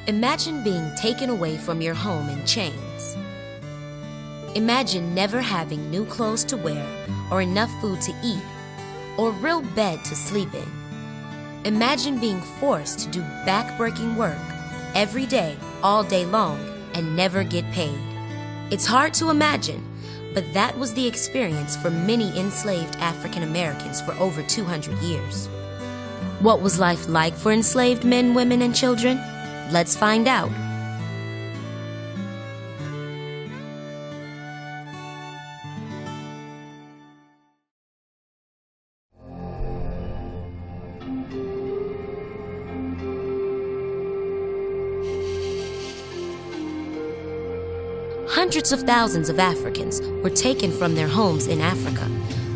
Imagine being taken away from your home in chains. Imagine never having new clothes to wear or enough food to eat or a real bed to sleep in. Imagine being forced to do back-breaking work every day, all day long, and never get paid. It's hard to imagine, but that was the experience for many enslaved African Americans for over 200 years. What was life like for enslaved men, women, and children? Let's find out. Hundreds of thousands of Africans were taken from their homes in Africa,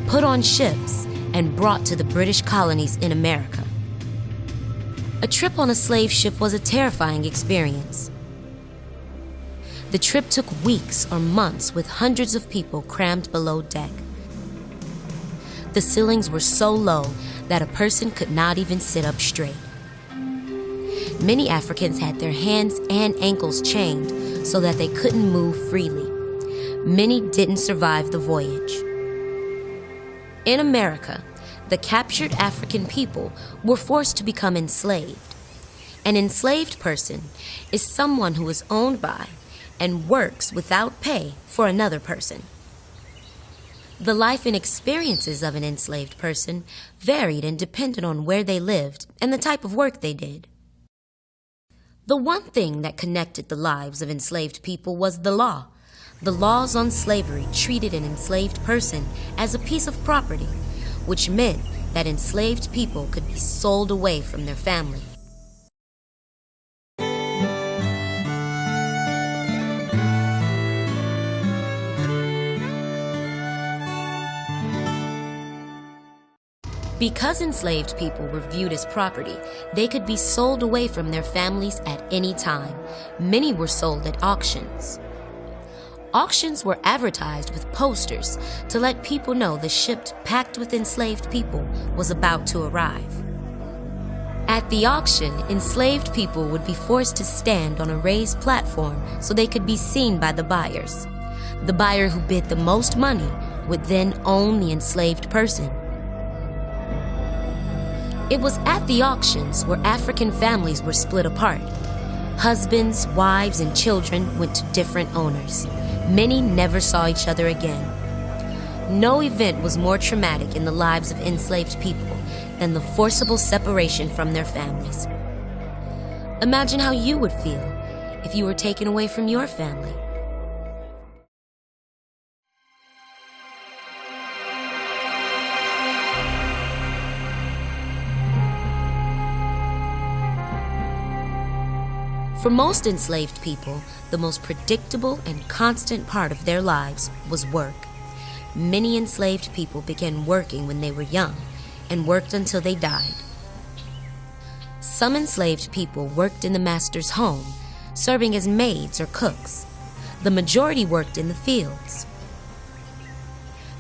put on ships, and brought to the British colonies in America. A trip on a slave ship was a terrifying experience. The trip took weeks or months with hundreds of people crammed below deck. The ceilings were so low that a person could not even sit up straight. Many Africans had their hands and ankles chained so that they couldn't move freely. Many didn't survive the voyage. In America, the captured African people were forced to become enslaved. An enslaved person is someone who is owned by and works without pay for another person. The life and experiences of an enslaved person varied and depended on where they lived and the type of work they did. The one thing that connected the lives of enslaved people was the law. The laws on slavery treated an enslaved person as a piece of property, which meant that enslaved people could be sold away from their family. Because enslaved people were viewed as property, they could be sold away from their families at any time. Many were sold at auctions. Auctions were advertised with posters to let people know the ship packed with enslaved people was about to arrive. At the auction, enslaved people would be forced to stand on a raised platform so they could be seen by the buyers. The buyer who bid the most money would then own the enslaved person. It was at the auctions where African families were split apart. Husbands, wives, and children went to different owners. Many never saw each other again. No event was more traumatic in the lives of enslaved people than the forcible separation from their families. Imagine how you would feel if you were taken away from your family. For most enslaved people, the most predictable and constant part of their lives was work. Many enslaved people began working when they were young and worked until they died. Some enslaved people worked in the master's home, serving as maids or cooks. The majority worked in the fields.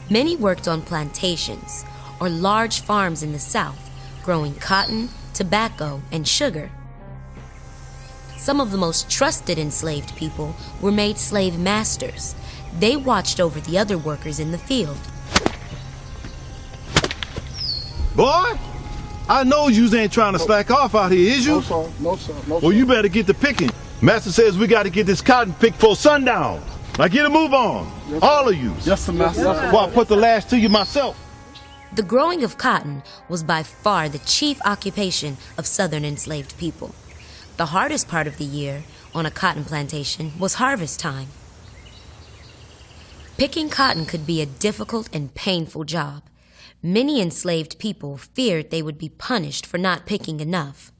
Many worked on plantations or large farms in the South, growing cotton, tobacco, and sugar. Some of the most trusted enslaved people were made slave masters. They watched over the other workers in the field. Boy, I know you ain't trying to slack off out here, is you? No, sir. No, sir. No, Well, sir. you better get to picking. Master says we got to get this cotton picked for sundown. Now get a move on. Yes, all of you. Yes, sir, master. Yes, sir. Before I put the lash to you myself. The growing of cotton was by far the chief occupation of Southern enslaved people. The hardest part of the year on a cotton plantation was harvest time. Picking cotton could be a difficult and painful job. Many enslaved people feared they would be punished for not picking enough.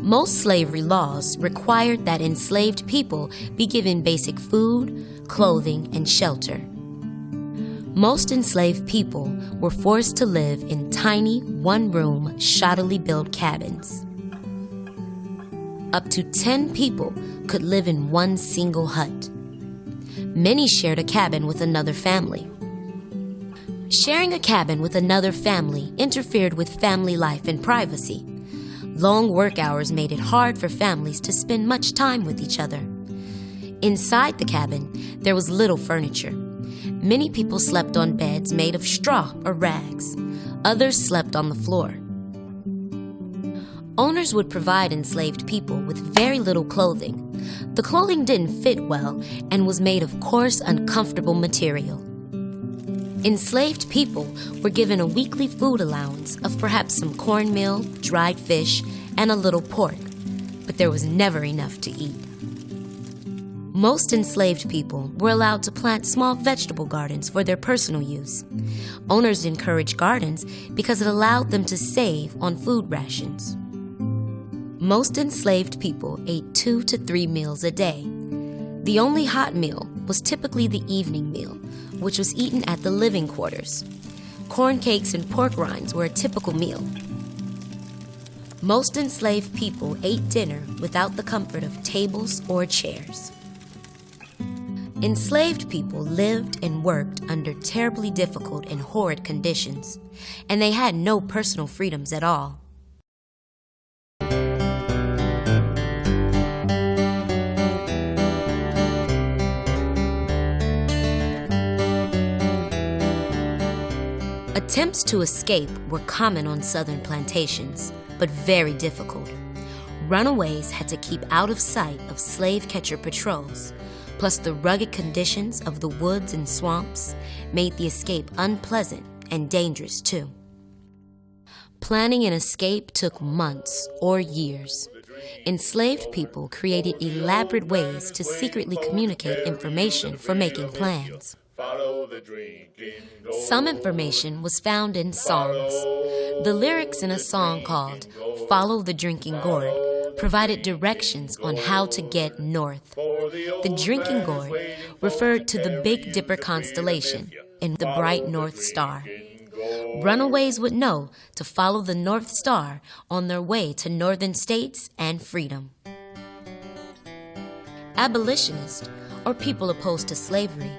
Most slavery laws required that enslaved people be given basic food, clothing, and shelter. Most enslaved people were forced to live in tiny, one-room, shoddily built cabins. Up to 10 people could live in one single hut. Many shared a cabin with another family. Sharing a cabin with another family interfered with family life and privacy. Long work hours made it hard for families to spend much time with each other. Inside the cabin, there was little furniture. Many people slept on beds made of straw or rags. Others slept on the floor. Owners would provide enslaved people with very little clothing. The clothing didn't fit well and was made of coarse, uncomfortable material. Enslaved people were given a weekly food allowance of perhaps some cornmeal, dried fish, and a little pork, but there was never enough to eat. Most enslaved people were allowed to plant small vegetable gardens for their personal use. Owners encouraged gardens because it allowed them to save on food rations. Most enslaved people ate 2 to 3 meals a day. The only hot meal was typically the evening meal, which was eaten at the living quarters. Corn cakes and pork rinds were a typical meal. Most enslaved people ate dinner without the comfort of tables or chairs. Enslaved people lived and worked under terribly difficult and horrid conditions, and they had no personal freedoms at all. Attempts to escape were common on southern plantations, but very difficult. Runaways had to keep out of sight of slave catcher patrols, plus the rugged conditions of the woods and swamps made the escape unpleasant and dangerous too. Planning an escape took months or years. Enslaved people created elaborate ways to secretly communicate information for making plans. Some information was found in songs. The lyrics in a song called "Follow the Drinking Gourd" provided directions on how to get north. The drinking gourd referred to the Big Dipper constellation and the bright North Star. Runaways would know to follow the North Star on their way to northern states and freedom. Abolitionists, or people opposed to slavery,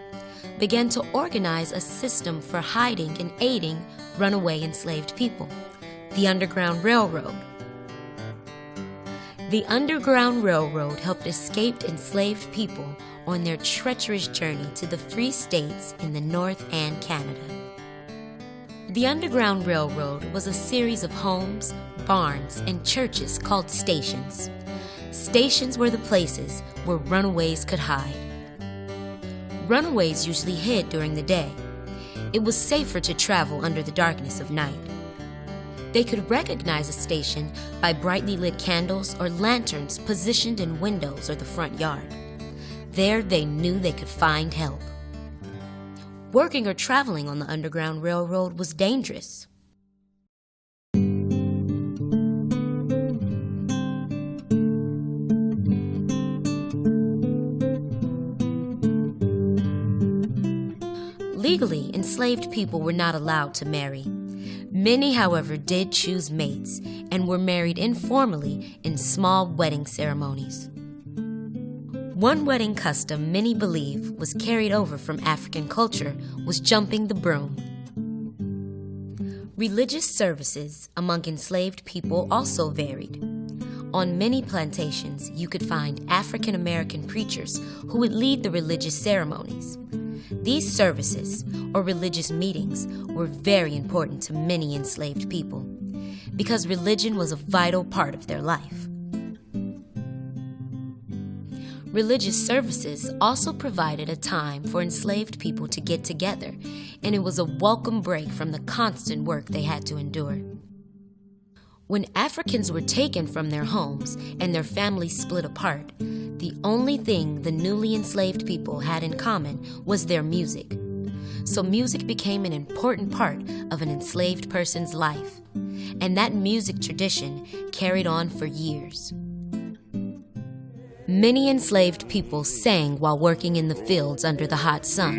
began to organize a system for hiding and aiding runaway enslaved people, the Underground Railroad. The Underground Railroad helped escaped enslaved people on their treacherous journey to the free states in the North and Canada. The Underground Railroad was a series of homes, barns, and churches called stations. Stations were the places where runaways could hide. Runaways usually hid during the day. It was safer to travel under the darkness of night. They could recognize a station by brightly lit candles or lanterns positioned in windows or the front yard. There they knew they could find help. Working or traveling on the Underground Railroad was dangerous. Legally, enslaved people were not allowed to marry. Many, however, did choose mates and were married informally in small wedding ceremonies. One wedding custom many believe was carried over from African culture was jumping the broom. Religious services among enslaved people also varied. On many plantations, you could find African American preachers who would lead the religious ceremonies. These services, or religious meetings, were very important to many enslaved people because religion was a vital part of their life. Religious services also provided a time for enslaved people to get together, and it was a welcome break from the constant work they had to endure. When Africans were taken from their homes and their families split apart, the only thing the newly enslaved people had in common was their music. So music became an important part of an enslaved person's life, and that music tradition carried on for years. Many enslaved people sang while working in the fields under the hot sun.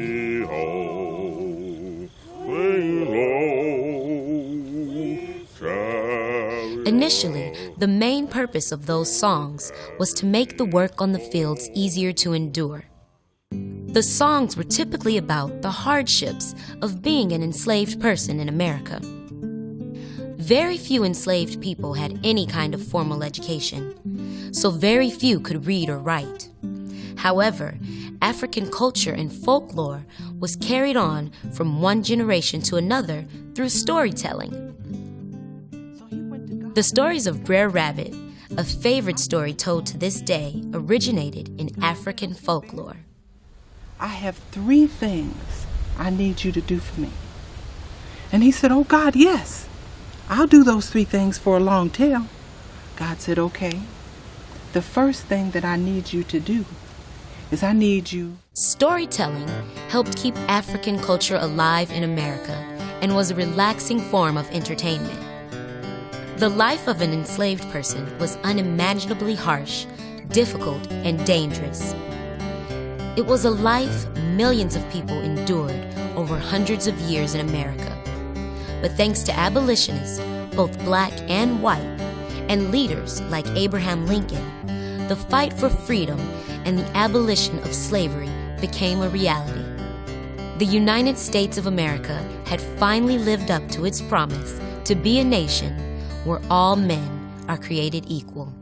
Initially, the main purpose of those songs was to make the work on the fields easier to endure. The songs were typically about the hardships of being an enslaved person in America. Very few enslaved people had any kind of formal education, so very few could read or write. However, African culture and folklore was carried on from one generation to another through storytelling. The stories of Brer Rabbit, a favorite story told to this day, originated in African folklore. I have 3 things I need you to do for me. And he said, oh God, yes, I'll do those 3 things for a long tail. God said, okay, the first thing that I need you to do is I need you. Storytelling helped keep African culture alive in America and was a relaxing form of entertainment. The life of an enslaved person was unimaginably harsh, difficult, and dangerous. It was a life millions of people endured over hundreds of years in America. But thanks to abolitionists, both black and white, and leaders like Abraham Lincoln, the fight for freedom and the abolition of slavery became a reality. The United States of America had finally lived up to its promise to be a nation where all men are created equal.